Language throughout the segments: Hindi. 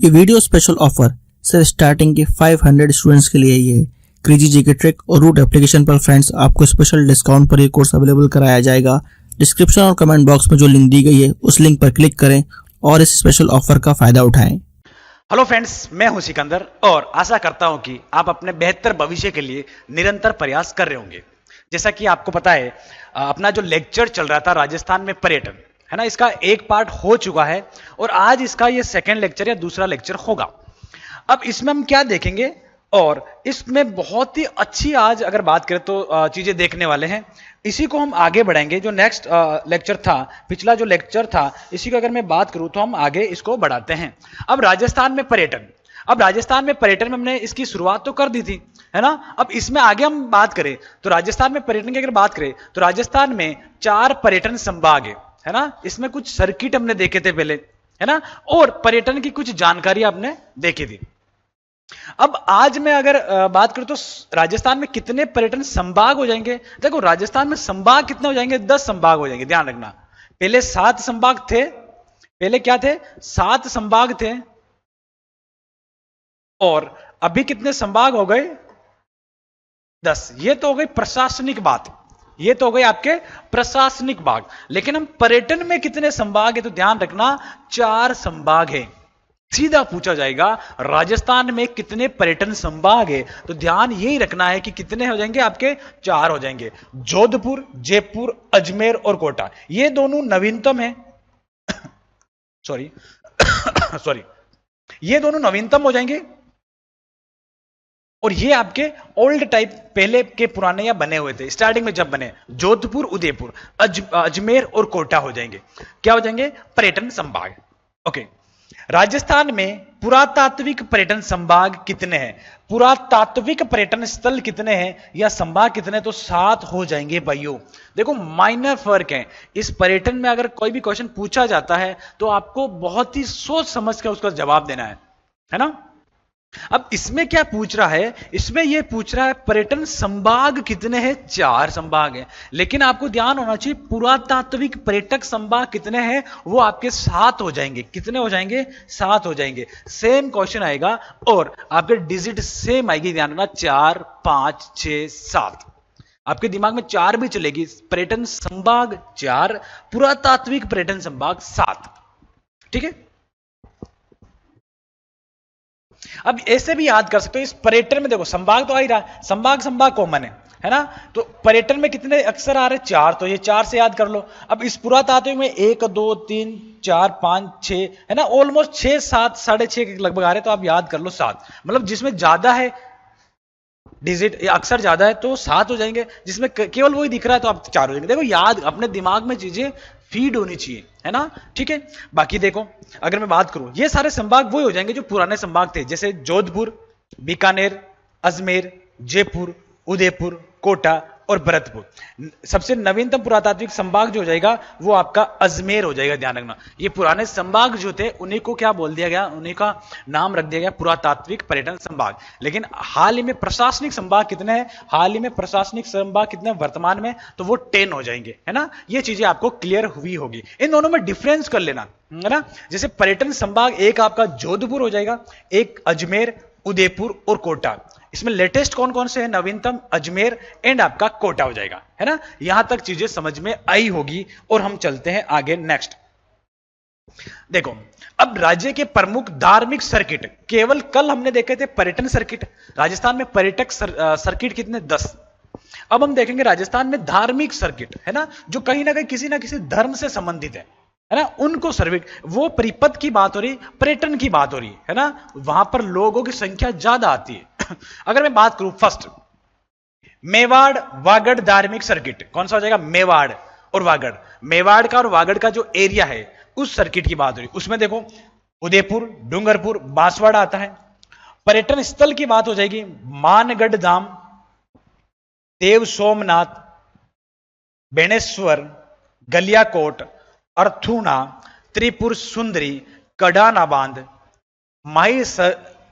ये वीडियो स्पेशल ऑफर सिर्फ स्टार्टिंग के 500 स्टूडेंट्स के लिए ही है। क्रेजी जीके ट्रिक और रूट एप्लीकेशन पर फ्रेंड्स आपको स्पेशल डिस्काउंट पर ये कोर्स अवेलेबल कराया जाएगा। डिस्क्रिप्शन और कमेंट बॉक्स में जो लिंक दी गई है उस लिंक पर क्लिक करें और इस स्पेशल ऑफर का फायदा उठाएं। हेलो फ्रेंड्स, मैं हूं सिकंदर और आशा करता हूं कि आप अपने बेहतर भविष्य के लिए निरंतर प्रयास कर रहे होंगे। जैसा कि आपको पता है, अपना जो लेक्चर चल रहा था राजस्थान में पर्यटन, है ना, इसका एक पार्ट हो चुका है और आज इसका ये सेकंड लेक्चर या दूसरा लेक्चर होगा। अब इसमें हम क्या देखेंगे और इसमें बहुत ही अच्छी आज अगर बात करें तो चीजें देखने वाले हैं। इसी को हम आगे बढ़ाएंगे। जो नेक्स्ट लेक्चर था, पिछला जो लेक्चर था, इसी को अगर मैं बात करूं तो हम आगे इसको बढ़ाते हैं। अब राजस्थान में पर्यटन, में हमने इसकी शुरुआत तो कर दी थी, है ना। अब इसमें आगे हम बात करें तो राजस्थान में पर्यटन की अगर बात करें तो राजस्थान में 4 पर्यटन संभाग है ना। इसमें कुछ सर्किट हमने देखे थे पहले, है ना, और पर्यटन की कुछ जानकारी आपने देखी थी। अब आज मैं अगर बात करूं तो राजस्थान में कितने पर्यटन संभाग हो जाएंगे। देखो, राजस्थान में संभाग कितने हो जाएंगे? 10 संभाग हो जाएंगे। ध्यान रखना, पहले 7 संभाग थे। पहले क्या थे? 7 संभाग थे और अभी कितने संभाग हो गए? 10। ये तो हो गई प्रशासनिक बात, ये तो हो गई आपके प्रशासनिक भाग। लेकिन हम पर्यटन में कितने संभाग है तो ध्यान रखना 4 संभाग है। सीधा पूछा जाएगा राजस्थान में कितने पर्यटन संभाग है तो ध्यान यही रखना है कि कितने हो जाएंगे आपके? 4 हो जाएंगे। जोधपुर, जयपुर, अजमेर और कोटा, ये दोनों नवीनतम है। सॉरी ये दोनों नवीनतम हो जाएंगे और ये आपके ओल्ड टाइप पहले के पुराने या बने हुए थे, स्टार्टिंग में जब बने। जोधपुर, उदयपुर, अजमेर और कोटा हो जाएंगे। क्या हो जाएंगे? पर्यटन संभाग। ओके। राजस्थान में पुरातात्विक पर्यटन संभाग कितने हैं? पुरातात्विक पर्यटन स्थल कितने हैं या संभाग कितने? तो 7 हो जाएंगे भाइयों। देखो, माइनर फर्क है। इस पर्यटन में अगर कोई भी क्वेश्चन पूछा जाता है तो आपको बहुत ही सोच समझ कर उसका जवाब देना है ना। अब इसमें क्या पूछ रहा है? इसमें यह पूछ रहा है पर्यटन संभाग कितने हैं? 4 संभाग हैं। लेकिन आपको ध्यान होना चाहिए पुरातात्विक पर्यटक संभाग कितने हैं? वो आपके 7 हो जाएंगे। कितने हो जाएंगे? 7 हो जाएंगे। सेम क्वेश्चन आएगा और आपके डिजिट सेम आएगी। ध्यान रखना, 4, 5, 6, 7। आपके दिमाग में 4 भी चलेगी। पर्यटन संभाग 4, पुरातात्विक पर्यटन संभाग 7। ठीक है। अब ऐसे भी याद कर सकते हो। इस पर्यटन में देखो, संभाग तो आ ही रहा है, संभाग कॉमन है ना। तो पर्यटन में कितने अक्षर आ रहे हैं? 4। तो ये 4 से याद कर लो। अब इस पुरातात्विक में 1, 2, 3, 4, 5, 6 है ना, ऑलमोस्ट 6, 7, 6.5 के लगभग आ रहे हैं। तो आप याद कर लो 7। मतलब जिसमें ज्यादा है डिजिट या अक्षर ज्यादा है तो 7 हो जाएंगे, जिसमें केवल वही दिख रहा है तो आप 4 हो जाएंगे। देखो, याद अपने दिमाग में चीजें फीड होनी चाहिए, है ना। ठीक है। बाकी देखो, अगर मैं बात करूं, ये सारे संभाग वही हो जाएंगे जो पुराने संभाग थे, जैसे जोधपुर, बीकानेर, अजमेर, जयपुर, उदयपुर, कोटा और भरतपुर। सबसे नवीनतम पुरातात्विक संभाग जो हो जाएगा वो आपका अजमेर हो जाएगा। ध्यान रखना, ये पुराने संभाग जो थे उन्हीं को क्या बोल दिया गया? उन्हीं का नाम रख दिया गया पुरातात्विक पर्यटन संभाग। लेकिन हाल ही में प्रशासनिक संभाग कितने हैं? हाल ही में प्रशासनिक संभाग कितने वर्तमान में? तो वो 10 हो जाएंगे, है ना। ये चीजें आपको क्लियर हुई होगी। इन दोनों में डिफरेंस कर लेना, है ना। जैसे पर्यटन संभाग एक आपका जोधपुर हो जाएगा, एक अजमेर, उदयपुर और कोटा। इसमें लेटेस्ट कौन कौन से हैं? नवीनतम अजमेर एंड आपका कोटा हो जाएगा, है ना। यहां तक चीजें समझ में आई होगी और हम चलते हैं आगे। नेक्स्ट देखो, अब राज्य के प्रमुख धार्मिक सर्किट, केवल कल हमने देखे थे पर्यटन सर्किट। राजस्थान में पर्यटक सर्किट कितने? 10। अब हम देखेंगे राजस्थान में धार्मिक सर्किट, है ना, जो कहीं ना कहीं किसी ना किसी धर्म से संबंधित है ना। उनको सर्वे, वो परिपथ की बात हो रही, पर्यटन की बात हो रही है ना। वहां पर लोगों की संख्या ज्यादा आती है। अगर मैं बात करूं फर्स्ट, मेवाड़ वागड़ धार्मिक सर्किट, कौन सा हो जाएगा? मेवाड़ और वागड़। मेवाड़ का और वागड़ का जो एरिया है उस सर्किट की बात हो रही। उसमें देखो, उदयपुर, डूंगरपुर, बांसवाड़ा आता है। पर्यटन स्थल की बात हो जाएगी मानगढ़ धाम, देव सोमनाथ, बेणेश्वर, गलियाकोट, अर्थूना, त्रिपुर सुंदरी, कडाना बांध,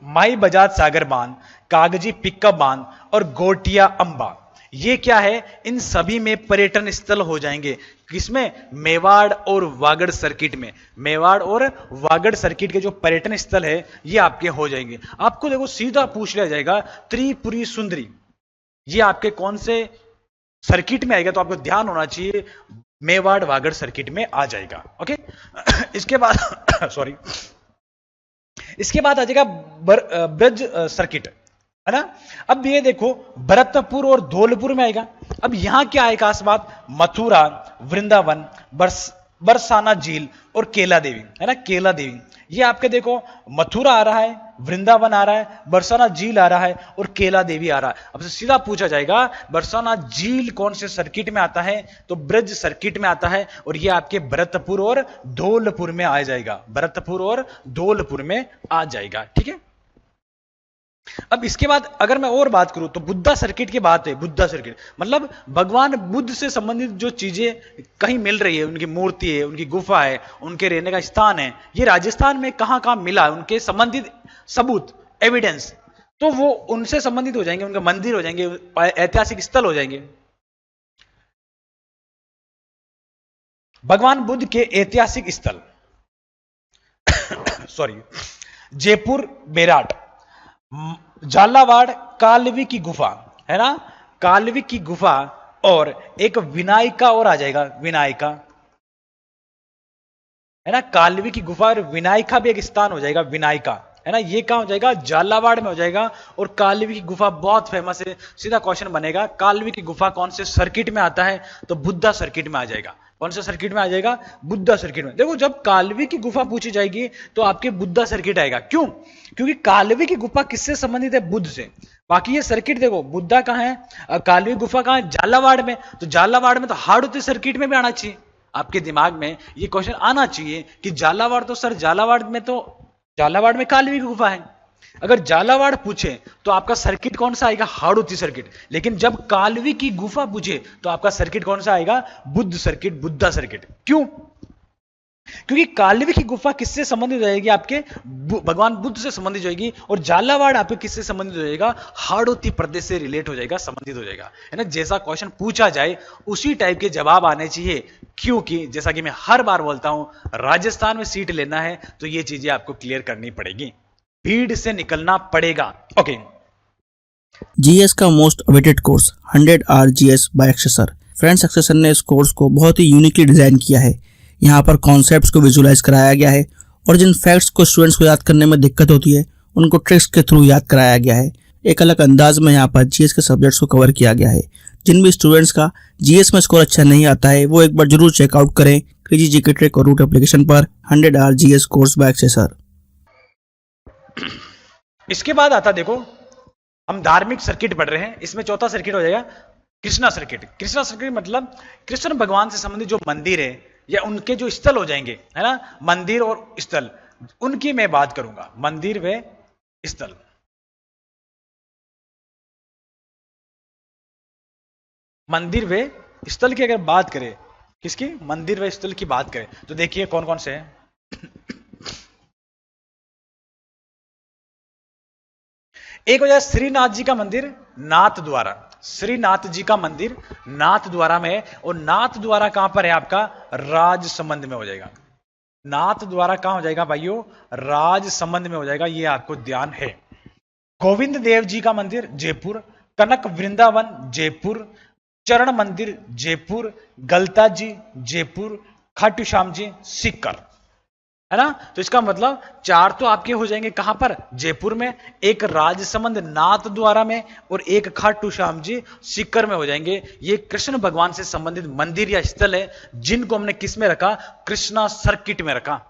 माई बजाज सागर बांध, कागजी पिक्का बांध और गोटिया अंबा। ये क्या है, इन सभी में पर्यटन स्थल हो जाएंगे। किसमें? मेवाड़ और वागड़ सर्किट में। मेवाड़ और वागड़ सर्किट के जो पर्यटन स्थल है ये आपके हो जाएंगे। आपको देखो सीधा पूछ लिया जाएगा त्रिपुरी सुंदरी, ये आपके कौन से सर्किट में आएगा, तो आपको ध्यान होना चाहिए मेवाड़ वागड़ सर्किट में आ जाएगा। ओके इसके बाद सॉरी, इसके बाद आ जाएगा ब्रज सर्किट, है ना। अब ये देखो भरतपुर और धौलपुर में आएगा। अब यहां क्या है खास बात, मथुरा, वृंदावन, बरसाना झील और केला देवी, है ना। केला देवी ये आपके देखो मथुरा आ रहा है, वृंदावन आ रहा है, बरसाना झील आ रहा है और केला देवी आ रहा है। अब से सीधा पूछा जाएगा बरसाना झील कौन से सर्किट में आता है, तो ब्रज सर्किट में आता है और ये आपके भरतपुर और धौलपुर में आ जाएगा। भरतपुर और धौलपुर में आ जाएगा, ठीक है। अब इसके बाद अगर मैं और बात करूं तो बुद्धा सर्किट की बात है। बुद्धा सर्किट मतलब भगवान बुद्ध से संबंधित जो चीजें कहीं मिल रही है, उनकी मूर्ति है, उनकी गुफा है, उनके रहने का स्थान है, ये राजस्थान में कहां कहां मिला, उनके संबंधित सबूत, एविडेंस, तो वो उनसे संबंधित हो जाएंगे, उनके मंदिर हो जाएंगे, ऐतिहासिक स्थल हो जाएंगे। भगवान बुद्ध के ऐतिहासिक स्थल सॉरी, जयपुर बेराट, झालावाड़ कालवी की गुफा, है ना, कालवी की गुफा, और एक विनायका और आ जाएगा, विनायका, है ना। कालवी की गुफा और विनायका भी एक स्थान हो जाएगा, विनायका, है ना। ये कहां हो जाएगा, झालावाड़ में हो जाएगा। और कालवी की गुफा बहुत फेमस है। सीधा क्वेश्चन बनेगा कालवी की गुफा कौन से सर्किट में आता है, तो बुद्धा सर्किट में आ जाएगा। कौन से सर्किट में आ जाएगा, बुद्धा सर्किट में। देखो जब कालवी की गुफा पूछी जाएगी तो आपके बुद्धा सर्किट आएगा। क्यों? क्योंकि कालवी की गुफा किससे संबंधित है, बुद्ध से। बाकी ये सर्किट देखो बुद्धा कहां है, कालवी गुफा कहां है, झालावाड़ में। तो झालावाड़ में तो हाड़ौती सर्किट में भी आना चाहिए। आपके दिमाग में ये क्वेश्चन आना चाहिए कि झालावाड़, तो सर झालावाड़ में तो, झालावाड़ में कालवी की गुफा है। अगर झालावाड़ पूछे तो आपका सर्किट कौन सा आएगा, हाड़ौती सर्किट। लेकिन जब कालवी की गुफा पूछे तो आपका सर्किट कौन सा आएगा, बुद्ध सर्किट, बुद्धा सर्किट। क्यों? क्योंकि कालवी की गुफा किससे संबंधित हो जाएगी, आपके भगवान बुद्ध से संबंधित हो जाएगी। और झालावाड़ आपके किससे संबंधित हो जाएगा, हाड़ौती प्रदेश से रिलेट हो जाएगा, संबंधित हो जाएगा, है ना। जैसा क्वेश्चन पूछा जाए उसी टाइप के जवाब आने चाहिए। क्योंकि जैसा कि मैं हर बार बोलता हूं, राजस्थान में सीट लेना है तो ये चीजें आपको क्लियर करनी पड़ेगी, भीड़ से निकलना पड़ेगा। ओके, जीएस का most awaited course 100 hour GS by Akshay sir. Friends, Akshay sir ने इस कोर्स को बहुत ही यूनिकली डिजाइन किया है। यहाँ पर कॉन्सेप्ट्स को विजुलाइज कराया गया है और जिन फैक्ट्स को स्टूडेंट्स को याद करने में दिक्कत होती है उनको ट्रिक्स के थ्रू याद कराया गया है। एक अलग अंदाज में यहाँ पर जीएस के सब्जेक्ट्स को कवर किया गया है। जिन भी स्टूडेंट्स का जीएस में स्कोर अच्छा नहीं आता है वो एक बार जरूर चेकआउट करें क्रेजी जीके ट्रिक और रूट एप्लीकेशन पर 100 hour GS course by Akshay sir. इसके बाद आता देखो हम धार्मिक सर्किट पढ़ रहे हैं। इसमें चौथा सर्किट हो जाएगा कृष्णा सर्किट। कृष्णा सर्किट मतलब कृष्ण भगवान से संबंधित जो मंदिर है या उनके जो स्थल हो जाएंगे, है ना, मंदिर और स्थल, उनकी मैं बात करूंगा। मंदिर व स्थल, मंदिर व स्थल की अगर बात करें, किसकी, मंदिर व स्थल की बात करें तो देखिए कौन कौन से हैं। एक हो जाए श्रीनाथ जी का मंदिर नाथ द्वारा, श्रीनाथ जी का मंदिर नाथ द्वारा में है। और नाथ द्वारा कहां पर है, आपका राजसमंद में हो जाएगा। नाथ द्वारा कहां हो जाएगा भाइयों, राजसमंद में हो जाएगा, ये आपको ध्यान है। गोविंद देव जी का मंदिर जयपुर, कनक वृंदावन जयपुर, चरण मंदिर जयपुर, गलता जी जयपुर, खाटू श्याम जी सीकर, है ना। तो इसका मतलब चार तो आपके हो जाएंगे कहां पर, जयपुर में, एक राजसमंद नाथ द्वारा में और एक खाटू श्याम जी सीकर में हो जाएंगे। ये कृष्ण भगवान से संबंधित मंदिर या स्थल है जिनको हमने किस में रखा, कृष्णा सर्किट में रखा।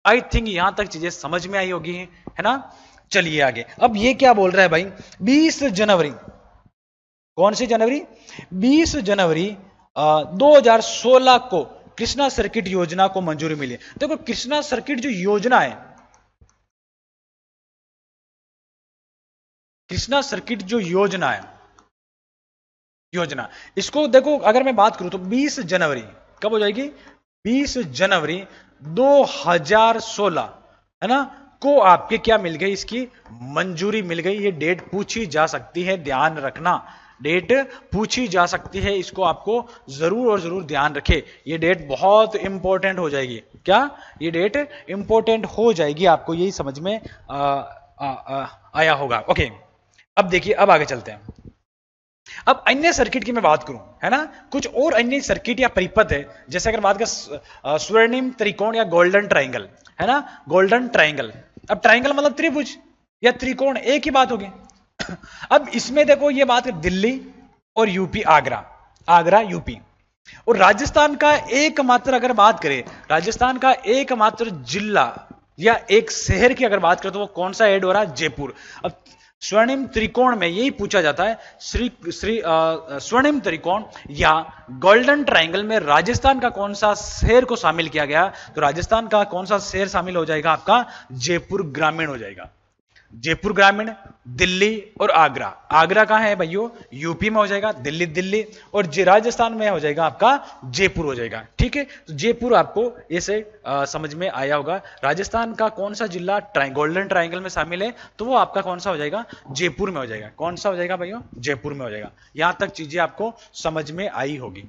आई थिंक यहां तक चीजें समझ में आई होगी, है ना। चलिए आगे। अब ये क्या बोल रहा है भाई, 20 जनवरी, कौन सी जनवरी, 20 जनवरी 2016 को कृष्णा सर्किट योजना को मंजूरी मिली। देखो कृष्णा सर्किट जो योजना है, कृष्णा सर्किट जो योजना है, योजना, इसको देखो अगर मैं बात करूं तो 20 जनवरी कब हो जाएगी, 20 जनवरी 2016, है ना, को आपके क्या मिल गई, इसकी मंजूरी मिल गई। ये डेट पूछी जा सकती है, ध्यान रखना, डेट पूछी जा सकती है, इसको आपको जरूर और जरूर ध्यान रखे। ये डेट बहुत इंपॉर्टेंट हो जाएगी। क्या ये डेट इंपॉर्टेंट हो जाएगी, आपको यही समझ में आया होगा। ओके, अब देखिए, अब आगे चलते हैं। अब अन्य सर्किट की मैं बात करूं, है ना, कुछ और अन्य सर्किट या परिपथ है, जैसे अगर बात कर स्वर्णिम त्रिकोण या गोल्डन ट्राइंगल, है ना, गोल्डन ट्राइंगल। अब ट्राइंगल मतलब त्रिभुज या त्रिकोण, एक ही बात होगी। अब इसमें देखो, ये बात है दिल्ली और यूपी, आगरा, आगरा यूपी, और राजस्थान का एकमात्र, अगर बात करें राजस्थान का एकमात्र जिला या एक शहर की अगर बात करें तो वो कौन सा ऐड हो रहा है? जयपुर। अब स्वर्णिम त्रिकोण में यही पूछा जाता है, स्वर्णिम त्रिकोण या गोल्डन ट्राइंगल में राजस्थान का कौन सा शहर को शामिल किया गया? तो राजस्थान का कौन सा शहर शामिल हो जाएगा? आपका जयपुर ग्रामीण हो जाएगा। जयपुर ग्रामीण, दिल्ली और आगरा। आगरा कहां है भाइयों? यूपी में हो जाएगा, दिल्ली दिल्ली, और राजस्थान में हो जाएगा आपका जयपुर हो जाएगा। ठीक है, तो जयपुर आपको ऐसे समझ में आया होगा। राजस्थान का कौन सा जिला गोल्डन ट्राइंगल में शामिल है? तो वो आपका कौन सा हो जाएगा? जयपुर में हो जाएगा। कौन सा हो जाएगा भाइयों? जयपुर में हो जाएगा। यहां तक चीजें आपको समझ में आई होगी।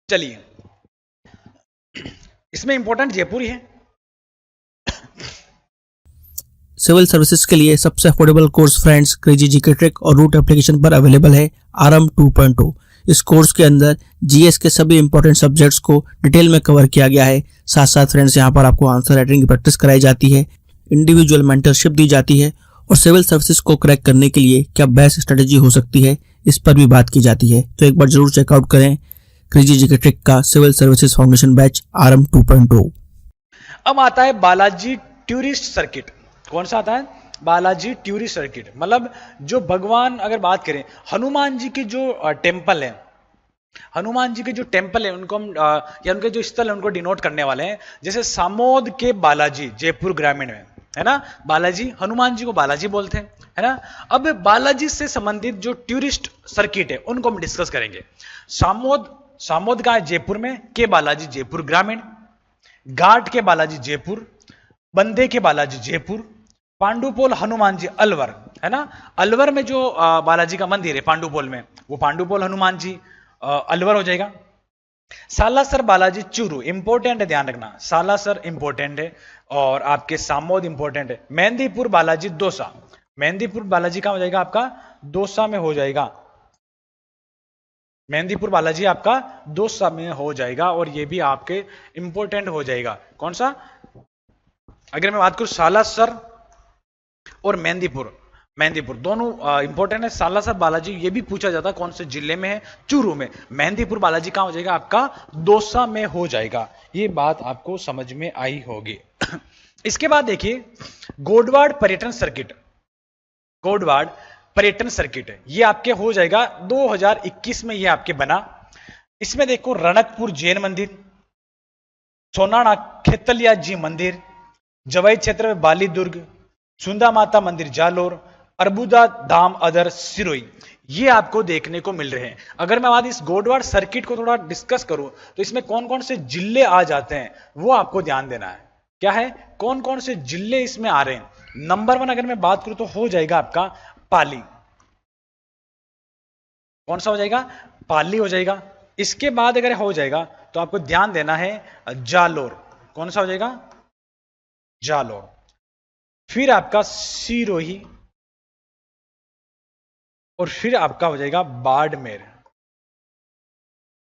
चलिए, इसमें इंपॉर्टेंट जयपुर ही है। सिविल सर्विसेज के लिए सबसे affordable course friends crazy GK trick और रूट एप्लीकेशन पर अवेलेबल है आरएम 2.0। इस कोर्स के अंदर जीएस के सभी इंपॉर्टेंट सब्जेक्ट्स को डिटेल में कवर किया गया है। साथ साथ फ्रेंड्स यहाँ पर आपको आंसर राइटिंग की प्रैक्टिस कराई जाती है, इंडिविजुअल मेंटरशिप दी जाती है, और सिविल सर्विसेज को क्रैक करने के लिए क्या बेस्ट स्ट्रेटेजी हो सकती है, इस पर भी बात की जाती है। तो एक बार जरूर चेकआउट करें क्रेजी जीके ट्रिक का civil services foundation batch RM 2.0। अब आता है बालाजी टूरिस्ट सर्किट। कौन सा आता है? Balaji tourist circuit. मतलब जो भगवान, अगर बात करें हनुमान जी के जो टेम्पल है, हनुमान जी के जो टेम्पल है उनको हम या उनके जो स्थल है उनको डिनोट करने वाले हैं। जैसे सामोद के बालाजी जयपुर ग्रामीण में, है ना, बालाजी, हनुमान जी को बालाजी बोलते हैं, है ना। अब बालाजी से संबंधित जो टूरिस्ट सर्किट है उनको हम डिस्कस करेंगे। सामोद का है जयपुर में, के बालाजी जयपुर ग्रामीण, घाट के बालाजी जयपुर, बंदे के बालाजी जयपुर, पांडुपोल हनुमान जी अलवर, है ना। अलवर में जो बालाजी का मंदिर है पांडुपोल में, वो पांडुपोल हनुमान जी अलवर हो जाएगा। सालासर बालाजी चूरू, इंपॉर्टेंट है, ध्यान रखना, सालासर इंपॉर्टेंट है, और आपके सामोद इंपॉर्टेंट है। मेहंदीपुर बालाजी दौसा, मेहंदीपुर बालाजी कहां हो जाएगा? आपका दौसा में हो जाएगा। मेहंदीपुर बालाजी आपका दौसा में हो जाएगा, और ये भी आपके इंपॉर्टेंट हो जाएगा। कौन सा? अगर मैं बात करूं सालासर और मेहंदीपुर, मेहंदीपुर दोनों इंपॉर्टेंट है। सालासर बालाजी ये भी पूछा जाता है कौन से जिले में है? चूरू में। मेहंदीपुर बालाजी कहां हो जाएगा? आपका दौसा में हो जाएगा। ये बात आपको समझ में आई होगी। इसके बाद देखिए गोडवाड़ पर्यटन सर्किट, गोडवाड़ पर्यटन सर्किट है, ये आपके हो जाएगा 2021 में, ये आपके बना। इसमें देखो रणकपुर जैन मंदिर, सोनाना खेतलिया जी मंदिर, जवाई क्षेत्र में बाली दुर्ग, सुंदा माता मंदिर जालोर, अरबुदा धाम अदर सिरोई, ये आपको देखने को मिल रहे हैं। अगर मैं बात इस गोडवाड़ सर्किट को थोड़ा डिस्कस करूं तो इसमें कौन कौन से जिले आ जाते हैं वो आपको ध्यान देना है। क्या है? कौन कौन से जिले इसमें आ रहे हैं? नंबर 1 अगर मैं बात करूं तो हो जाएगा आपका पाली। कौन सा हो जाएगा? पाली हो जाएगा। इसके बाद अगर हो जाएगा तो आपको ध्यान देना है जालोर। कौन सा हो जाएगा? जालोर। फिर आपका सिरोही, और फिर आपका हो जाएगा बाड़मेर।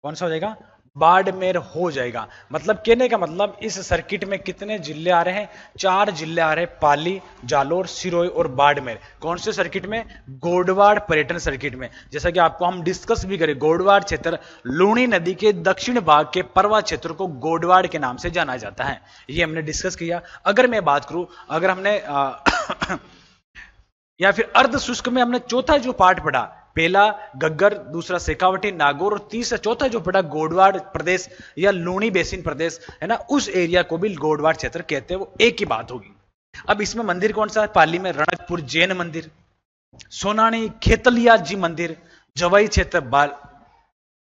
कौन सा हो जाएगा? बाड़मेर हो जाएगा। मतलब कहने का मतलब इस सर्किट में कितने जिले आ रहे हैं? 4 जिले आ रहे हैं, पाली, जालोर, सिरोही और बाड़मेर। कौन से सर्किट में? गोडवाड़ पर्यटन सर्किट में। जैसा कि आपको हम डिस्कस भी करें, गोडवाड़ क्षेत्र लूणी नदी के दक्षिण भाग के पर्वा क्षेत्र को गोडवाड़ के नाम से जाना जाता है, ये हमने डिस्कस किया। अगर मैं बात करूं, अगर हमने या फिर अर्ध शुष्क में हमने चौथा जो पार्ट पढ़ा, पहला गग्गर, दूसरा शेखावटी, नागौर, और तीसरा चौथा जो पढ़ा गोडवाड़ प्रदेश या लूणी बेसिन प्रदेश, है ना, उस एरिया को भी गोडवाड़ क्षेत्र कहते हैं। वो एक ही बात होगी। अब इसमें मंदिर कौन सा है? पाली में रणकपुर जैन मंदिर, सोनानी खेतलिया जी मंदिर, जवाई क्षेत्र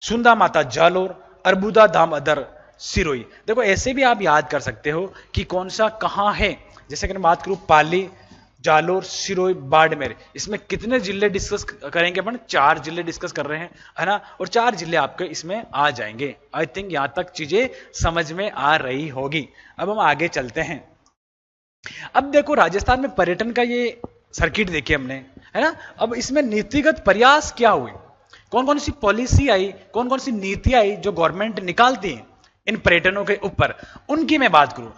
सुंदा माता जालोर, अरबुदा धाम अदर सिरोई। देखो ऐसे भी आप याद कर सकते हो कि कौन सा कहां है। जैसे अगर बात करूं पाली, जालोर, सिरोही, बाड़मेर, इसमें कितने जिले डिस्कस करेंगे अपन? 4 जिले डिस्कस कर रहे हैं, है ना, और 4 जिले आपके इसमें आ जाएंगे। आई थिंक यहां तक चीजें समझ में आ रही होगी। अब हम आगे चलते हैं। अब देखो राजस्थान में पर्यटन का ये सर्किट देखिए हमने, है ना। अब इसमें नीतिगत प्रयास क्या हुए, कौन कौन सी पॉलिसी आई, कौन कौन सी नीति आई जो गवर्नमेंट निकालती है इन पर्यटनों के ऊपर, उनकी मैं बात करूं।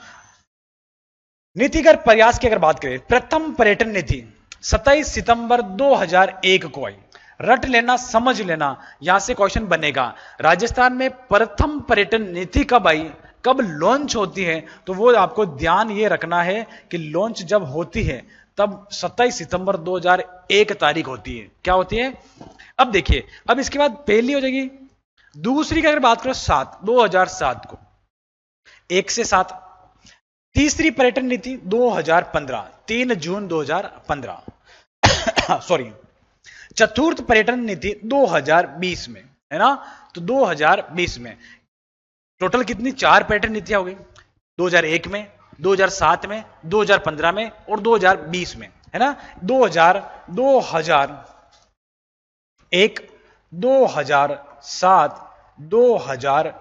नीतिगत प्रयास की अगर बात करें, प्रथम पर्यटन नीति 27 सितंबर 2001 को आई। रट लेना, समझ लेना, यहां से क्वेश्चन बनेगा। राजस्थान में प्रथम पर्यटन नीति कब आई, कब लॉन्च होती है, तो वो आपको ध्यान ये रखना है कि लॉन्च जब होती है तब 27 सितंबर 2001 तारीख होती है। क्या होती है? अब देखिए, अब इसके बाद पहली हो जाएगी। दूसरी की अगर बात करो 2007 को, 1 से 7। तीसरी पर्यटन नीति 2015, 3 जून 2015 सॉरी। चतुर्थ पर्यटन नीति 2020 में, है ना। तो 2020 में टोटल कितनी? 4 पर्यटन नीतियां हो गई, 2001 में, 2007 में, 2015 में और 2020 में, है ना। 2001, 2007, 2015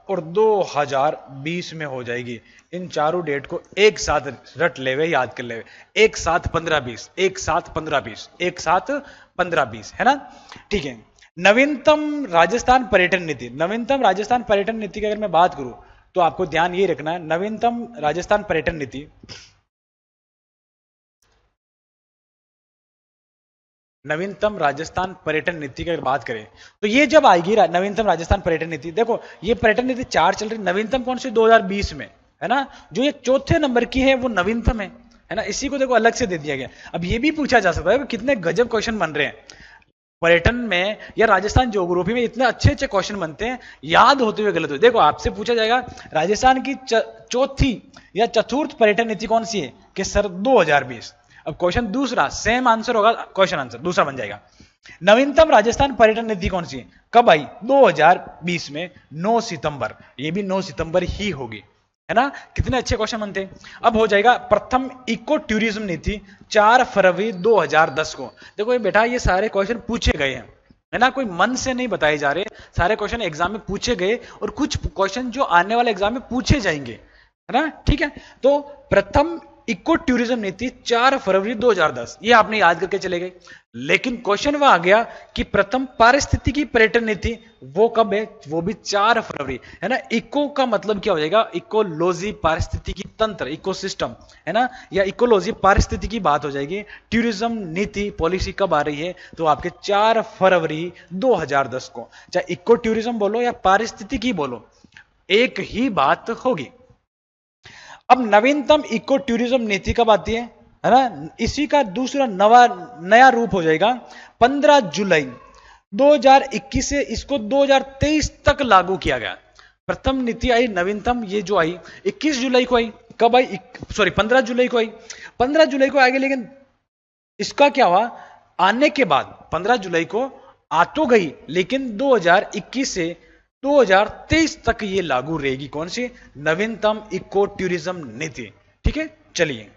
और 2020 में हो जाएगी। इन चारों डेट को एक साथ रट लेवे, याद कर लेवे। एक साथ 15-20, एक साथ 15-20, एक साथ 15-20, है ना। ठीक है। नवीनतम राजस्थान पर्यटन नीति, नवीनतम राजस्थान पर्यटन नीति की अगर मैं बात करूं तो आपको ध्यान ये रखना है, नवीनतम राजस्थान पर्यटन नीति, नवीनतम राजस्थान पर्यटन नीति की अगर बात करें तो ये जब आएगी नवीनतम राजस्थान पर्यटन नीति, देखो ये पर्यटन नीति 4 चल रही, नवीनतम कौन सी? 2020 में, है ना। जो ये चौथे नंबर की है वो नवीनतम है ना। इसी को देखो अलग से दे दिया गया। अब ये भी पूछा जा सकता है कितने गजब क्वेश्चन बन रहे हैं पर्यटन में या राजस्थान ज्योग्राफी में, इतने अच्छे अच्छे क्वेश्चन बनते हैं, याद होते हुए गलत हो। देखो आपसे पूछा जाएगा राजस्थान की चौथी या चतुर्थ पर्यटन नीति कौन सी है, कि सर 2020। अब क्वेश्चन दूसरा सेम आंसर होगा, क्वेश्चन आंसर दूसरा बन जाएगा। नवीनतम राजस्थान पर्यटन नीति कौन सी है, कब आई? 2020 में, 9 सितंबर। ये भी 9 सितंबर ही होगी, है ना। कितने अच्छे क्वेश्चन बनते हैं। अब हो जाएगा प्रथम इको टूरिज्म नीति 4 फरवरी 2010 को। देखो ये बेटा, ये सारे क्वेश्चन पूछे गए हैं, है ना, कोई मन से नहीं बताए जा रहे, सारे क्वेश्चन एग्जाम में पूछे गए और कुछ क्वेश्चन जो आने वाले एग्जाम में पूछे जाएंगे, है ना। ठीक है। तो प्रथम इको टूरिज्म नीति 4 फरवरी 2010, ये आपने याद करके चले गए। लेकिन क्वेश्चन वह आ गया कि प्रथम पारिस्थितिकी पर्यटन नीति वो कब है, वो भी 4 फरवरी, है ना। इको का मतलब क्या हो जाएगा? इकोलॉजी, पारिस्थितिकी तंत्र, इकोसिस्टम, है ना, या इकोलॉजी पारिस्थितिकी की बात हो जाएगी। टूरिज्म नीति पॉलिसी कब आ रही है, तो आपके 4 फरवरी 2010 को। चाहे इको टूरिज्म बोलो या पारिस्थितिकी बोलो, एक ही बात होगी। अब नवीनतम इको टूरिज्म नीति कब आती है ना। इसी का दूसरा नया रूप हो जाएगा 15 जुलाई 2021 से इसको 2023 तक लागू किया गया। प्रथम नीति आई नवीनतम, ये जो आई 21 जुलाई को आई। कब आई? सॉरी 15 जुलाई को आई। 15 जुलाई को आएगी, लेकिन इसका क्या हुआ, आने के बाद 15 जुलाई को आ तो गई, लेकिन 2021 से 2023 तक ये लागू रहेगी। कौन सी? नवीनतम इको टूरिज्म नीति। ठीक है, चलिए।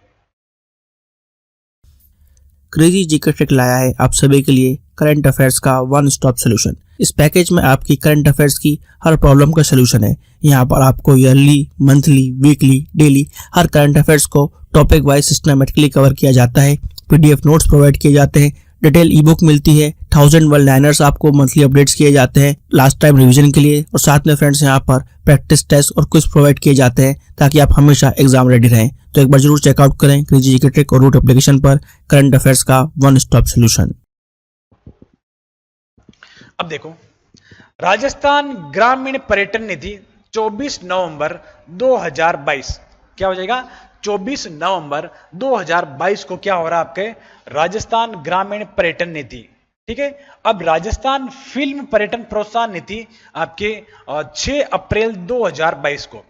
क्रेजी जीके ट्रिक लाया है आप सभी के लिए करंट अफेयर्स का वन स्टॉप सोल्यूशन। इस पैकेज में आपकी करंट अफेयर्स की हर प्रॉब्लम का सोल्यूशन है। यहाँ पर आपको ईयरली, मंथली, वीकली, डेली हर करंट अफेयर्स को टॉपिक वाइज सिस्टमैटिकली कवर किया जाता है। पीडीएफ नोट्स प्रोवाइड किए जाते हैं, डिटेल ई बुक मिलती है, 1000 वन लाइनर्स आपको मंथली अपडेट्स किए जाते हैं लास्ट टाइम रिवीजन के लिए, और साथ में फ्रेंड्स यहाँ पर प्रैक्टिस टेस्ट और क्विज प्रोवाइड किए जाते हैं ताकि आप हमेशा एग्जाम रेडी रहें। तो एक बार जरूर चेकआउट करें क्रेजी जीके ट्रिक और रूट एप्लीकेशन पर करंट अफेयर्स का वन स्टॉप सोल्यूशन। अब देखो, राजस्थान ग्रामीण पर्यटन नीति 24 नवंबर 2022 क्या हो जाएगा? 24 नवंबर 2022 को क्या हो रहा है आपके? राजस्थान ग्रामीण पर्यटन नीति। ठीक है। अब राजस्थान फिल्म पर्यटन प्रोत्साहन नीति आपके 6 अप्रैल 2022 को।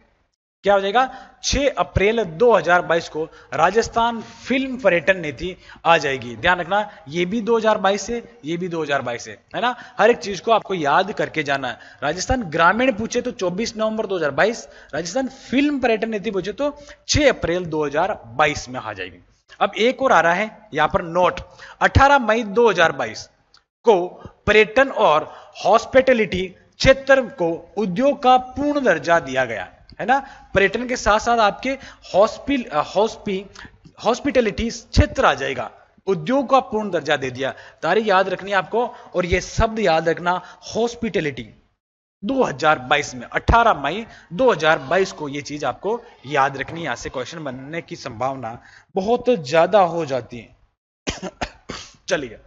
क्या हो जाएगा, 6 अप्रैल 2022 को राजस्थान फिल्म पर्यटन नीति आ जाएगी। ध्यान रखना, ये भी 2022 से, ये भी 2022 है ना। हर एक चीज को आपको याद करके जाना है। राजस्थान ग्रामीण पूछे तो 24 नवंबर 2022, राजस्थान फिल्म पर्यटन नीति पूछे तो 6 अप्रैल 2022 में आ जाएगी। अब एक और आ रहा है यहां पर नोट, 18 मई 2022 को पर्यटन और हॉस्पिटैलिटी क्षेत्र को उद्योग का पूर्ण दर्जा दिया गया है ना। पर्यटन के साथ साथ आपके हॉस्पिटैलिटी क्षेत्र आ जाएगा, उद्योग का पूर्ण दर्जा दे दिया। तारीख याद रखनी है आपको, और ये शब्द याद रखना, हॉस्पिटैलिटी 2022 में 18 मई 2022 को ये चीज आपको याद रखनी है। यहां से क्वेश्चन बनने की संभावना बहुत ज्यादा हो जाती है। चलिए,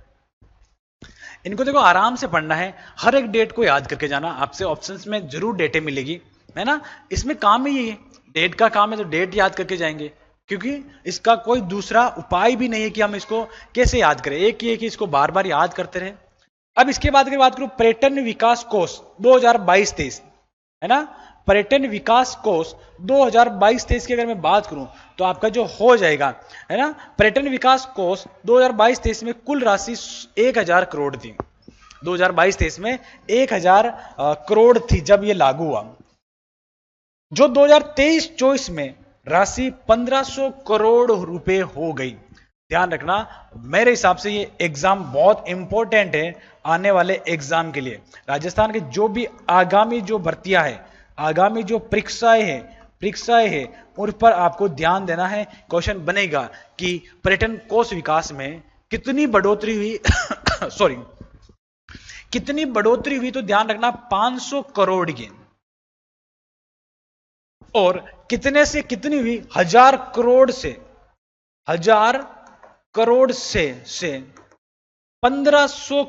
इनको देखो आराम से पढ़ना है, हर एक डेट को याद करके जाना। आपसे ऑप्शंस में जरूर डेटें मिलेगी, है ना। इसमें काम ही है, डेट का काम है, तो डेट याद करके जाएंगे, क्योंकि इसका कोई दूसरा उपाय भी नहीं है कि हम इसको कैसे याद करें। एक ही है कि इसको बार बार याद करते रहे। अब इसके बाद की बात करूं, पर्यटन विकास कोष 2022-23, है ना। पर्यटन विकास कोष 2022-23 की अगर मैं बात करूं तो आपका जो हो जाएगा, है ना, पर्यटन विकास कोष 2022-23 में कुल राशि 1000 करोड़ थी। 2022-23 में 1000 करोड़ थी जब ये लागू हुआ। जो 2023-24 में राशि 1500 करोड़ रुपए हो गई। ध्यान रखना, मेरे हिसाब से ये एग्जाम बहुत इंपॉर्टेंट है आने वाले एग्जाम के लिए। राजस्थान के जो भी आगामी जो भर्तियां है, आगामी जो परीक्षाएं हैं उन पर आपको ध्यान देना है। क्वेश्चन बनेगा कि पर्यटन कोष विकास में कितनी बढ़ोतरी हुई सॉरी, कितनी बढ़ोतरी हुई, तो ध्यान रखना 500 करोड़ की, और कितने से कितनी हुई, 1000 करोड़ से 1500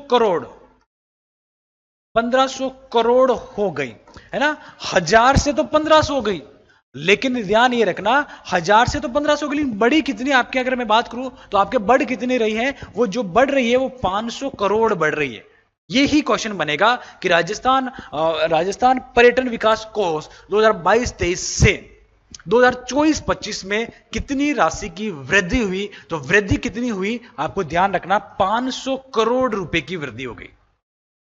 करोड़ हो गई, है ना। 1000 से तो 1500 हो गई, लेकिन ध्यान ये रखना 1000 से तो 1500 हो गई, बड़ी कितनी आपके, अगर मैं बात करूं तो आपके बढ़ कितनी रही है, वो जो बढ़ रही है वो 500 करोड़ बढ़ रही है। यही क्वेश्चन बनेगा कि राजस्थान पर्यटन विकास कोष 2022-23 से 2024-25 में कितनी राशि की वृद्धि हुई, तो वृद्धि कितनी हुई आपको ध्यान रखना, 500 करोड़ रुपए की वृद्धि हो गई।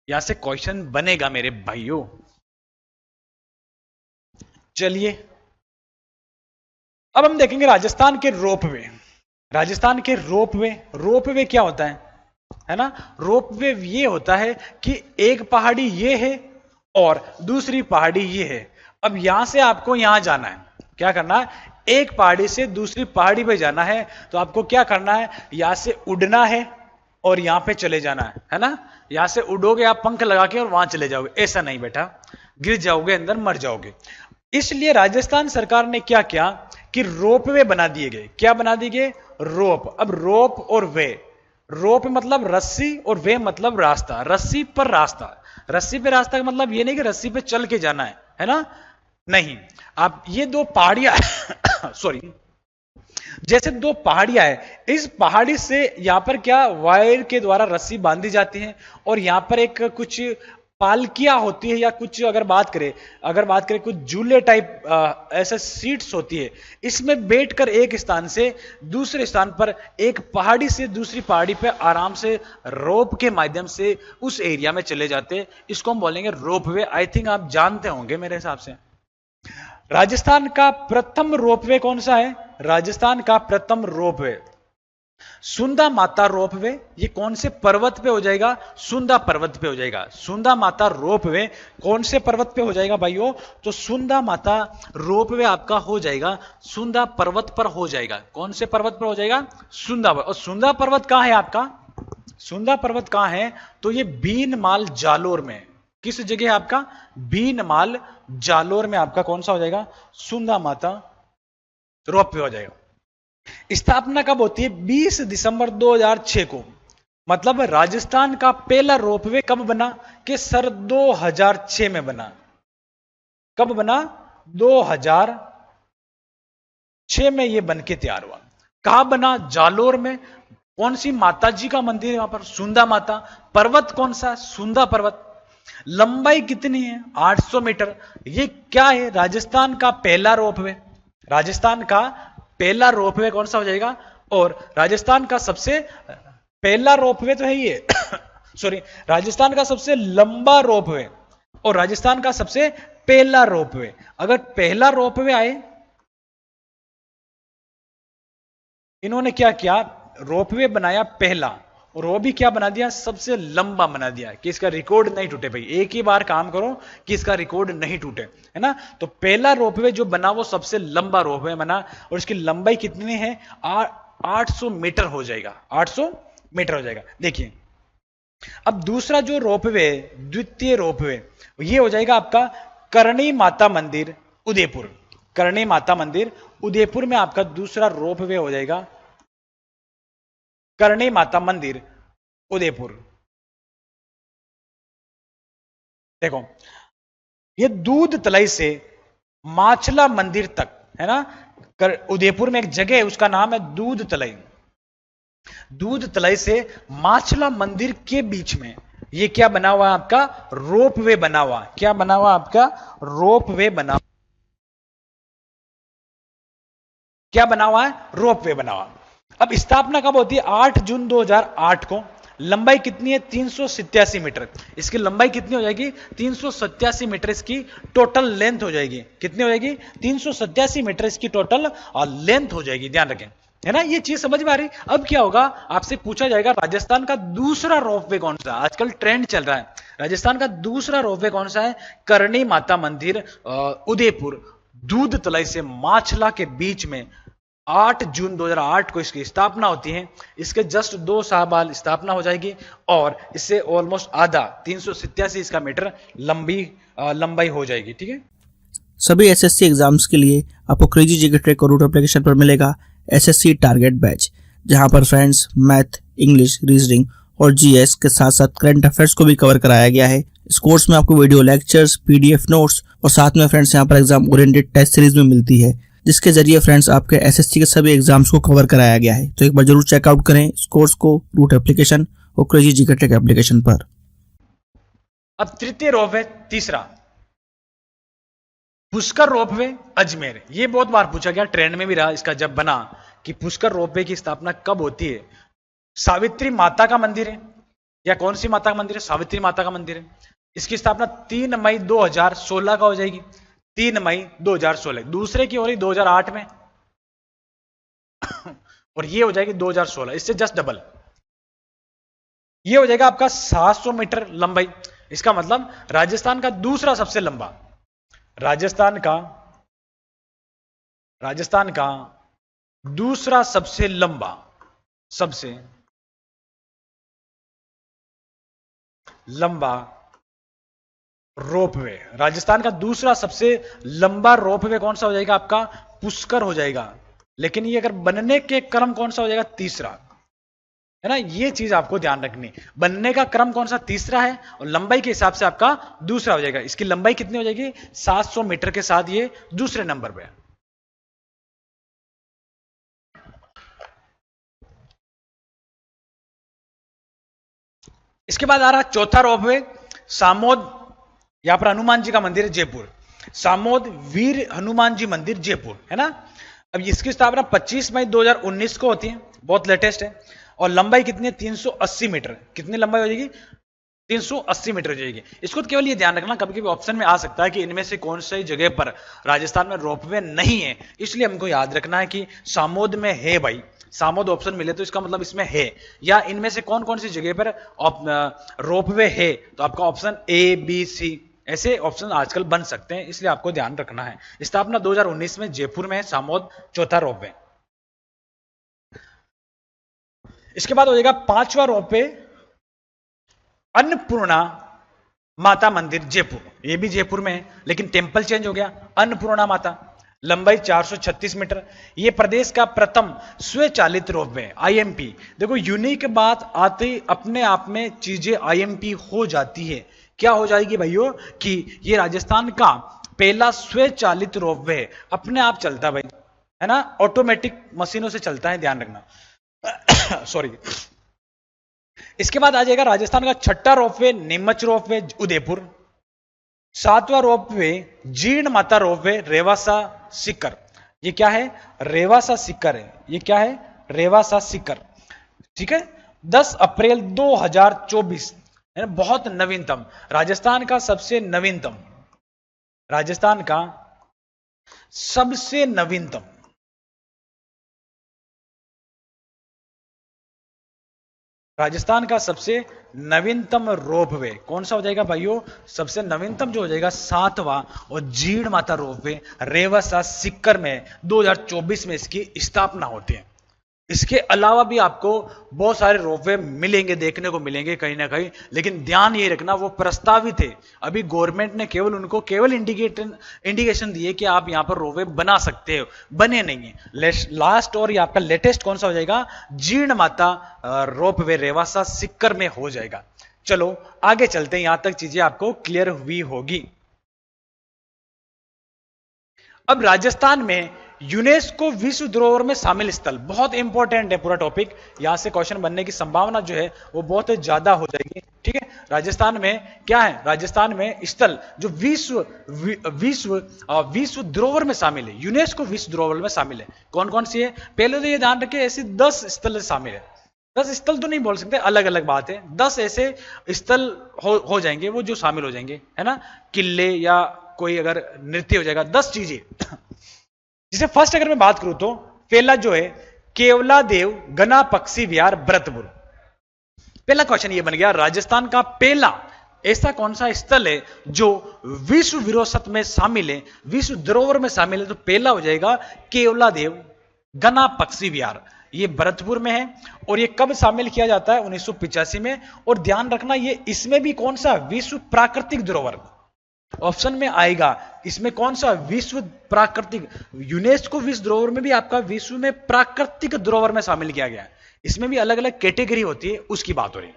यहां से क्वेश्चन बनेगा मेरे भाइयों। चलिए, अब हम देखेंगे राजस्थान के रोपवे। राजस्थान के रोपवे क्या होता है ना। रोपवे ये होता है कि एक पहाड़ी ये है और दूसरी पहाड़ी ये है। अब यहां से आपको यहां जाना है, क्या करना है, एक पहाड़ी से दूसरी पहाड़ी पे जाना है, तो आपको क्या करना है, यहां से उड़ना है और यहां पे चले जाना है ना। यहां से उड़ोगे आप पंख लगा के और वहां चले जाओगे, ऐसा नहीं बेटा, गिर जाओगे अंदर, मर जाओगे। इसलिए राजस्थान सरकार ने क्या किया कि रोपवे बना दिए गए। क्या बना दिए गए, रोप। अब रोप और वे, रोप मतलब रस्सी और वे मतलब रास्ता, रस्सी पर रास्ता। रस्सी पे रास्ता का मतलब ये नहीं कि रस्सी पे चल के जाना है ना, नहीं। आप ये दो पहाड़ियां सॉरी, जैसे दो पहाड़ियां है, इस पहाड़ी से यहां पर क्या वायर के द्वारा रस्सी बांधी जाती है, और यहां पर एक कुछ पालकियां होती है, या कुछ अगर बात करें कुछ झूले टाइप ऐसे सीट्स होती है। इसमें बैठकर एक स्थान से दूसरे स्थान पर, एक पहाड़ी से दूसरी पहाड़ी पे आराम से रोप के माध्यम से उस एरिया में चले जाते हैं। इसको हम बोलेंगे रोपवे। आई थिंक आप जानते होंगे मेरे हिसाब से। राजस्थान का प्रथम रोपवे कौन सा है, राजस्थान का प्रथम रोपवे सुंदा माता रोपवे। ये कौन से पर्वत पे हो जाएगा, सुंदा पर्वत पे हो जाएगा। सुंदा माता रोपवे कौन से पर्वत पे हो जाएगा भाइयों, तो सुंदा माता रोपवे आपका हो जाएगा सुंदा पर्वत पर हो जाएगा। कौन से पर्वत पर हो जाएगा, सुंदा। और सुंदा पर्वत कहां है आपका, सुंदा पर्वत कहां है, तो ये भीनमाल जालोर में। किस जगह है आपका, भीनमाल जालोर में आपका कौन सा हो जाएगा, सुंदा माता रोपवे हो जाएगा। स्थापना कब होती है, 20 दिसंबर 2006 को। मतलब राजस्थान का पहला रोपवे कब बना, कि सर 2006 में बना। कब बना, 2006 में यह बन के तैयार हुआ। कहां बना, जालोर में। कौन सी माता जी का मंदिर है वहां पर, सुंदा माता। पर्वत कौन सा, सुंदा पर्वत। लंबाई कितनी है? 800 मीटर। ये क्या है? राजस्थान का पहला रोपवे। राजस्थान का पहला रोपवे कौन सा हो जाएगा? और राजस्थान का सबसे पहला रोपवे तो है ये सॉरी, राजस्थान का सबसे लंबा रोपवे और राजस्थान का सबसे पहला रोपवे। अगर पहला रोपवे आए, इन्होंने क्या किया? रोपवे बनाया पहला, और वो भी क्या बना दिया? सबसे लंबा बना दिया कि इसका रिकॉर्ड नहीं टूटे। भाई एक ही बार काम करो कि इसका रिकॉर्ड नहीं टूटे, है ना। तो पहला रोपवे जो बना वो सबसे लंबा रोपवे बना, और इसकी लंबाई कितनी है? 800 मीटर हो जाएगा। 800 मीटर हो जाएगा। देखिए, अब दूसरा जो रोपवे, द्वितीय रोपवे, ये हो जाएगा आपका करणी माता मंदिर उदयपुर। करणी माता मंदिर उदयपुर में आपका दूसरा रोपवे हो जाएगा करणी माता मंदिर उदयपुर। देखो, ये दूध तलाई से माछला मंदिर तक, है ना। उदयपुर में एक जगह है, उसका नाम है दूध तलाई। दूध तलाई से माछला मंदिर के बीच में ये क्या बना हुआ है? आपका रोपवे बना हुआ। क्या बना हुआ? आपका रोपवे बना। क्या बना हुआ है? रोपवे बना हुआ। अब स्थापना कब होती है? 8 जून 2008 को। लंबाई कितनी है? 387 मीटर। इसकी लंबाई कितनी हो जाएगी? 387 मीटर इसकी टोटल लेंथ हो जाएगी। कितनी हो जाएगी? 387 मीटर इसकी टोटल लेंथ हो जाएगी। ध्यान रखें, है ना। ये चीज समझ में आ रही? अब क्या होगा? आपसे पूछा जाएगा राजस्थान का दूसरा रोपवे कौन सा? आजकल ट्रेंड चल रहा है, राजस्थान का दूसरा रोपवे कौन सा है? करणी माता मंदिर उदयपुर, दूध तलाई से माछला के बीच में। 8 जून 2008 को इसकी स्थापना होती है। इसके जस्ट 2 साल बाद स्थापना हो जाएगी, और इससे ऑलमोस्ट आधा 387 इसका मीटर लंबाई हो जाएगी। ठीक है। सभी एसएससी एग्जाम्स के लिए आपको क्रेजी जीके ट्रैक और रूट एप्लीकेशन पर मिलेगा एसएससी टारगेट बैच, जहां पर फ्रेंड्स मैथ, इंग्लिश, रीजनिंग और जीएस के साथ साथ करंट अफेयर्स को भी कवर कराया गया है। इस कोर्स में आपको वीडियो लेक्चर्स, पीडीएफ नोट्स और साथ में फ्रेंड्स यहाँ पर एग्जाम ओरिएंटेड टेस्ट सीरीज में मिलती है, जिसके जरिए फ्रेंड्स आपके एसएससी के सभी एग्जाम्स को कवर कराया गया है। तो एक बार जरूर चेकआउट करें इस कोर्स को रूट एप्लीकेशन और क्रेजी जीके ट्रैक एप्लीकेशन पर। अब तृतीय रोपवे, तीसरा पुष्कर रोपवे अजमेर। ये बहुत बार पूछा गया, ट्रेंड में भी रहा इसका जब बना, कि पुष्कर रोपवे की स्थापना कब होती है? सावित्री माता का मंदिर है, या कौन सी माता का मंदिर है? सावित्री माता का मंदिर है। इसकी स्थापना 3 मई 2016 का हो जाएगी। 3 मई 2016। दूसरे की हो रही 2008 में और ये हो जाएगी 2016, इससे जस्ट डबल। ये हो जाएगा आपका 700 मीटर लंबाई। इसका मतलब राजस्थान का दूसरा सबसे लंबा, राजस्थान का दूसरा सबसे लंबा रोपवे। राजस्थान का दूसरा सबसे लंबा रोपवे कौन सा हो जाएगा? आपका पुष्कर हो जाएगा। लेकिन ये अगर बनने के क्रम कौन सा हो जाएगा? तीसरा, है ना। ये चीज आपको ध्यान रखनी, बनने का क्रम कौन सा? तीसरा है, और लंबाई के हिसाब से आपका दूसरा हो जाएगा। इसकी लंबाई कितनी हो जाएगी? 700 मीटर के साथ ये दूसरे नंबर पे है। इसके बाद आ रहा चौथा रोपवे, सामोद। यहां पर हनुमान जी का मंदिर है, जयपुर। सामोद वीर हनुमान जी मंदिर, जयपुर, है ना। अब इसकी स्थापना 25 मई 2019 को होती है, बहुत लेटेस्ट है। और लंबाई कितनी है? 380 मीटर। कितनी लंबाई हो जाएगी? 380 मीटर हो जाएगी। इसको केवल ये ध्यान रखना, कभी कभी ऑप्शन में आ सकता है कि इनमें से कौन सी जगह पर राजस्थान में रोपवे नहीं है, इसलिए हमको याद रखना है कि सामोद में है। भाई सामोद ऑप्शन मिले तो इसका मतलब इसमें है, या इनमें से कौन कौन सी जगह पर रोपवे है। तो आपका ऑप्शन ए, बी, सी ऐसे ऑप्शन आजकल बन सकते हैं, इसलिए आपको ध्यान रखना है। स्थापना 2019 में जयपुर में है सामोद, चौथा रोपवे। इसके बाद हो जाएगा पांचवा रोपवे, अन्नपूर्णा माता मंदिर, जयपुर। ये भी जयपुर में है, लेकिन टेंपल चेंज हो गया। अन्नपूर्णा माता, लंबाई 436 मीटर। ये प्रदेश का प्रथम स्वचालित रोपवे, आईएमपी। देखो यूनिक बात आते अपने आप में चीजें आईएमपी हो जाती है। क्या हो जाएगी भाइयों? कि ये राजस्थान का पहला स्वचालित रोपवे है, अपने आप चलता है भाई, है ना। ऑटोमेटिक मशीनों से चलता है, ध्यान रखना सॉरी। इसके बाद आ जाएगा राजस्थान का छठा रोपवे नीमच रोपवे उदयपुर, सातवां रोपवे जीर्ण माता रोपवे रेवासा सीकर। ये क्या है? रेवासा सीकर है। ये क्या है? रेवासा सीकर। ठीक है, 10 अप्रैल 2024 है ना, बहुत नवीनतम, राजस्थान का सबसे नवीनतम, राजस्थान का सबसे नवीनतम, राजस्थान का सबसे नवीनतम रोपवे कौन सा हो जाएगा भाइयों? सबसे नवीनतम जो हो जाएगा 7वां और जीर्ण माता रोपवे रेवासा सीकर में 2024 में इसकी स्थापना होती है। इसके अलावा भी आपको बहुत सारे रोपवे मिलेंगे, देखने को मिलेंगे कहीं ना कहीं, लेकिन ध्यान ये रखना वो प्रस्तावित है। अभी गवर्नमेंट ने केवल उनको केवल इंडिकेशन दिए कि आप यहां पर रोपवे बना सकते हो, बने नहीं है। लास्ट और ये आपका लेटेस्ट कौन सा हो जाएगा? जीर्ण माता रोपवे रेवासा सीकर में हो जाएगा। चलो आगे चलते हैं, यहां तक चीजें आपको क्लियर हुई होगी। अब राजस्थान में यूनेस्को विश्व धरोहर में शामिल स्थल, बहुत इंपॉर्टेंट है पूरा टॉपिक, यहां से क्वेश्चन बनने की संभावना जो है वो बहुत ज्यादा हो जाएगी। ठीक है, राजस्थान में क्या है? राजस्थान में स्थल जो विश्व धरोहर में शामिल है, यूनेस्को विश्व धरोहर में शामिल है, कौन कौन सी है? पहले तो ये ध्यान रखिए, ऐसे 10 स्थल शामिल है। 10 स्थल तो नहीं बोल सकते, अलग अलग बात है, 10 ऐसे स्थल हो जाएंगे वो जो शामिल हो जाएंगे, है ना। किले या कोई अगर नृत्य हो जाएगा, 10 चीजें। जिसे फर्स्ट अगर मैं बात करूं तो पहला जो है केवलादेव गना पक्षी विहार भरतपुर। पहला क्वेश्चन ये बन गया, राजस्थान का पहला ऐसा कौन सा स्थल है जो विश्व विरासत में शामिल है, विश्व धरोहर में शामिल है? तो पहला हो जाएगा केवलादेव गना पक्षी विहार, ये भरतपुर में है। और ये कब शामिल किया जाता है? 1985 में। और ध्यान रखना ये इसमें भी कौन सा? विश्व प्राकृतिक धरोहर ऑप्शन में आएगा। इसमें कौन सा? विश्व प्राकृतिक, यूनेस्को विश्व धरोहर में भी आपका विश्व में प्राकृतिक धरोहर में शामिल किया गया है। इसमें भी अलग अलग कैटेगरी होती है, उसकी बात हो रही है।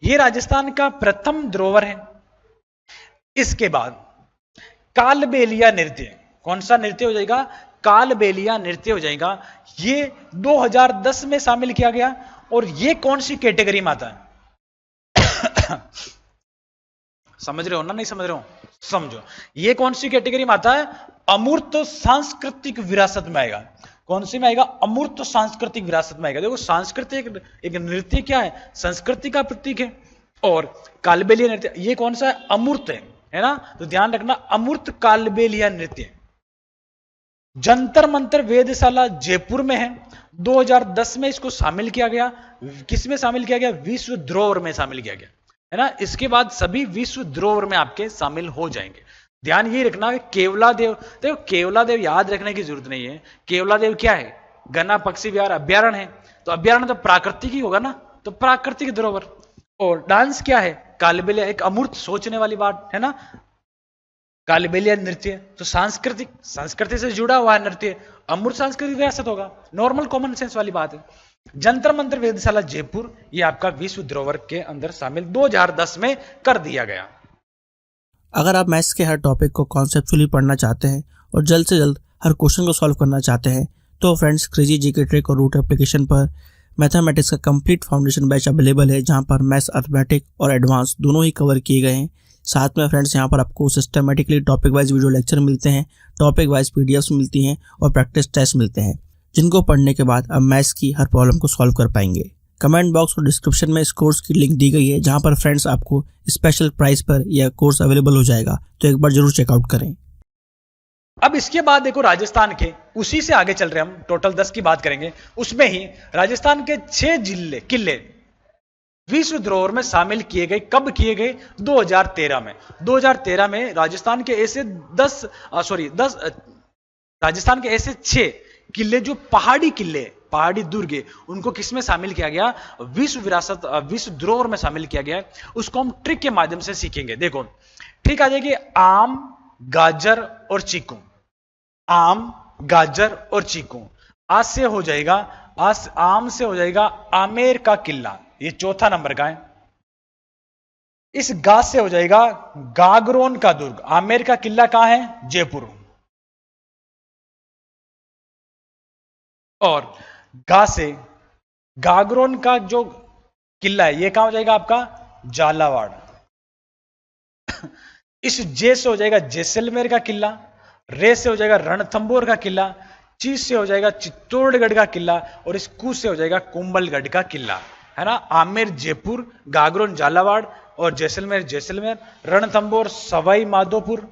यह राजस्थान का प्रथम धरोहर है। इसके बाद कालबेलिया नृत्य, कौन सा नृत्य हो जाएगा? कालबेलिया नृत्य हो जाएगा। ये 2010 में शामिल किया गया। और ये कौन सी कैटेगरी में आता है? समझ रहे हो ना? नहीं समझ रहे हो? समझो, ये कौन सी कैटेगरी में आता है? अमूर्त सांस्कृतिक विरासत में आएगा। कौन सी में आएगा? अमूर्त सांस्कृतिक विरासत में आएगा। देखो सांस्कृतिक एक नृत्य क्या है? संस्कृति का प्रतीक है। और कालबेलिया नृत्य ये कौन सा है? अमूर्त है ना। तो ध्यान रखना, अमूर्त कालबेलिया नृत्य जंतर मंतर वेधशाला जयपुर में है। 2010 में इसको शामिल किया गया। किस में शामिल किया गया? विश्व धरोहर में शामिल किया गया, है ना। इसके बाद सभी विश्व धरोहर में आपके शामिल हो जाएंगे। ध्यान ये रखना कि केवलादेव, देखो केवलादेव याद रखने की जरूरत नहीं है। केवलादेव क्या है? गना पक्षी विहार अभ्यारण्य है। तो अभ्यारण्य तो प्राकृतिक ही होगा ना, तो प्राकृतिक धरोहर। और डांस क्या है? कालबेलिया, एक अमूर्त सोचने वाली बात है ना। कालबेलिया नृत्य तो सांस्कृतिक, संस्कृति से जुड़ा हुआ नृत्य, अमूर्त सांस्कृतिक विरासत होगा। नॉर्मल कॉमन सेंस वाली बात है। जंतर मंतर वेधशाला जयपुर ये आपका विश्व धरोहर के अंदर शामिल 2010 में कर दिया गया। अगर आप मैथ्स के हर टॉपिक को कॉन्सेप्चुअली पढ़ना चाहते हैं और जल्द से जल्द हर क्वेश्चन को सॉल्व करना चाहते हैं तो फ्रेंड्स क्रेजी जीके ट्रिक और रूट एप्लीकेशन पर मैथमेटिक्स का कंप्लीट फाउंडेशन बैच अवेलेबल है, जहां पर मैथ्स, अर्थमेटिक और एडवांस दोनों ही कवर किए गए हैं। साथ में फ्रेंड्स यहाँ पर आपको systematically topic wise video lecture मिलते हैं, टॉपिक वाइज पीडीएफ्स मिलती हैं और प्रैक्टिस टेस्ट मिलते हैं, जिनको पढ़ने के बाद आप मैथ्स की हर प्रॉब्लम को सॉल्व कर पाएंगे। कमेंट बॉक्स और डिस्क्रिप्शन में इस कोर्स की लिंक दी गई है, जहां पर फ्रेंड्स आपको स्पेशल प्राइस पर यह कोर्स अवेलेबल हो जाएगा, तो एक बार जरूर चेकआउट करें। अब इसके बाद देखो राजस्थान के, उसी से आगे चल रहे हम, टोटल 10 की बात करेंगे। उसमें ही राजस्थान के 6 जिले किले विश्व धरोहर में शामिल किए गए। कब किए गए? 2013 में। 2013 में राजस्थान के ऐसे 10 राजस्थान के ऐसे 6 किले जो पहाड़ी किले, पहाड़ी दुर्ग है, उनको किसमें शामिल किया गया? विश्व विरासत, विश्व धरोहर में शामिल किया गया। उसको हम ट्रिक के माध्यम से सीखेंगे। देखो ट्रिक आ जाएगी आम, गाजर और चीकू। आम, गाजर और चीकू। आज से हो जाएगा, आज आम से हो जाएगा आमेर का किला, ये चौथा नंबर का है। इस गा से हो जाएगा गागरोन का दुर्ग। आमेर का किला कहां है? जयपुर। और गा से गागरोन का जो किला है, ये कहां हो जाएगा आपका झालावाड़। इस जे से हो जाएगा जैसलमेर का किला, रे से हो जाएगा रणथंभौर का किला, ची से हो जाएगा चित्तौड़गढ़ का किला, और इस कू से हो जाएगा कुंभलगढ़ का किला, है ना। आमेर जयपुर, गागरोन झालावाड़, और जैसलमेर जैसलमेर, रणथंभौर सवाई माधोपुर,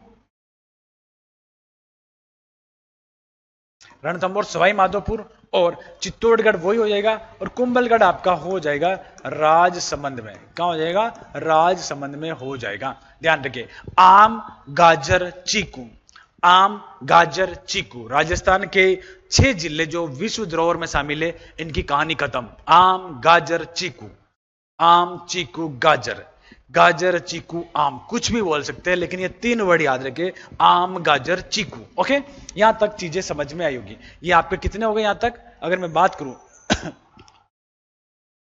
रणथंभौर सवाई माधोपुर, और चित्तौड़गढ़ वही हो जाएगा, और कुंभलगढ़ आपका हो जाएगा राजसमंद में। कहां हो जाएगा? राजसमंद में हो जाएगा। ध्यान रखिए, आम, गाजर, चीकू, आम, गाजर, चीकू, राजस्थान के 6 जिले जो विश्व धरोहर में शामिल है, इनकी कहानी खत्म। आम, गाजर, चीकू, आम, चीकू, गाजर, गाजर, चीकू, आम, कुछ भी बोल सकते हैं, लेकिन ये 3 वर्ड याद रखे, आम, गाजर, चीकू। ओके, यहां तक चीजें समझ में आई होगी। ये आपके कितने हो गए यहां तक? अगर मैं बात करूं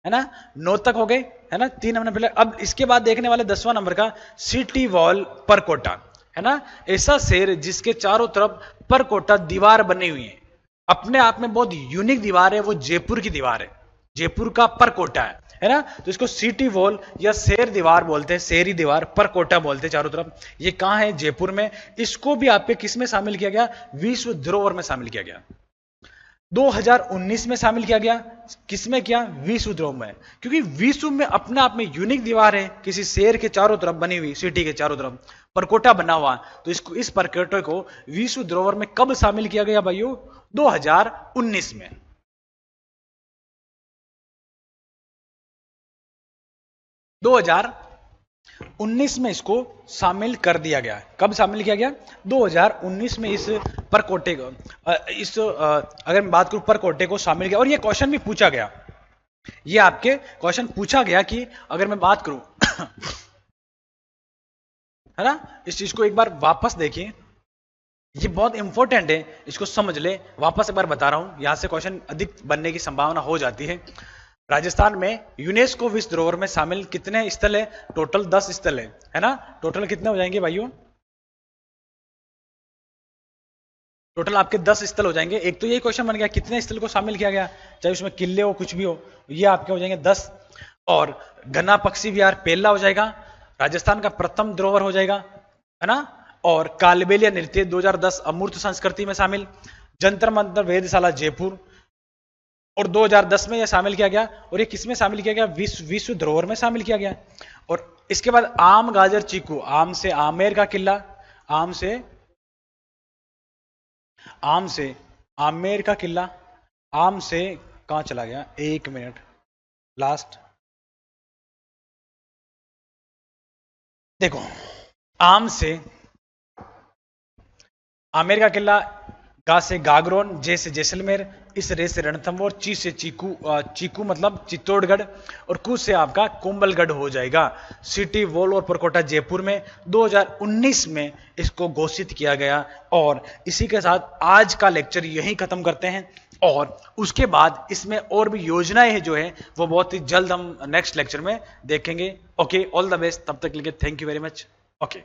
है ना, 9 तक हो गए, है ना, 3 हमने पहले। अब इसके बाद देखने वाले 10वां नंबर का सिटी वॉल परकोटा, है ना। ऐसा शहर जिसके चारों तरफ परकोटा दीवार बनी हुई है, अपने आप में बहुत यूनिक दीवार है, वो जयपुर की दीवार है, जयपुर का परकोटा है ना। तो इसको सिटी वॉल या शेर दीवार बोलते हैं, शेरी दीवार, परकोटा बोलते हैं चारों तरफ। ये कहां है? जयपुर में। इसको भी आपके किस में शामिल किया गया? विश्व धरोहर में शामिल किया गया। 2019 में शामिल किया गया। किसमें किया? विश्व धरोहर में, क्योंकि विश्व में अपने आप में यूनिक दीवार है, किसी शेर के चारों तरफ बनी हुई, सिटी के चारों तरफ परकोटा बना हुआ। तो इसको, इस परकोटे को विश्व धरोहर में कब शामिल किया गया भाइयों? 2019 में। 2019 में इसको शामिल कर दिया गया। कब शामिल किया गया? 2019 में इस परकोटे को, अगर मैं बात करूं परकोटे को शामिल किया। और ये क्वेश्चन भी पूछा गया, ये आपके क्वेश्चन पूछा गया कि अगर मैं बात करूं है ना, इस चीज को एक बार वापस देखिए, ये बहुत इंपॉर्टेंट है, इसको समझ ले। वापस एक बार बता रहा हूं, यहां से क्वेश्चन अधिक बनने की संभावना हो जाती है। राजस्थान में यूनेस्को विश्व धरोहर में शामिल कितने स्थल है? टोटल 10 स्थल है ना। टोटल कितने हो जाएंगे भाइयों? टोटल आपके 10 स्थल हो जाएंगे। एक तो यही क्वेश्चन बन गया, कितने स्थल को शामिल किया गया, चाहे उसमें किले हो, कुछ भी हो, ये आपके हो जाएंगे 10। और गन्ना पक्षी विहार पेल्ला हो जाएगा, राजस्थान का प्रथम धरोहर हो जाएगा, है ना। और कालबेलिया नृत्य 2010 अमूर्त संस्कृति में शामिल, जंतर मंतर वेधशाला जयपुर, और 2010 में यह शामिल किया गया। और ये किसमें शामिल किया गया? विश्व धरोहर में शामिल किया गया। और इसके बाद आम, गाजर, चीकू, आम से आमेर का किला, आम से आमेर का किला, आम से कहां चला गया? 1 मिनट, लास्ट देखो, आम से आमेर का किला, गा से गागरोन, जे से जैसलमेर, इस रे से रणथंभौर, ची से चीकू, चीकू मतलब चित्तौड़गढ़, और कू से आपका कुंभलगढ़ हो जाएगा। सिटी वॉल और परकोटा जयपुर में 2019 में इसको घोषित किया गया। और इसी के साथ आज का लेक्चर यहीं खत्म करते हैं, और उसके बाद इसमें और भी योजनाएं हैं जो है वो बहुत ही जल्द हम नेक्स्ट लेक्चर में देखेंगे। ओके, ऑल द बेस्ट, तब तक के लिए thank you very much. Okay.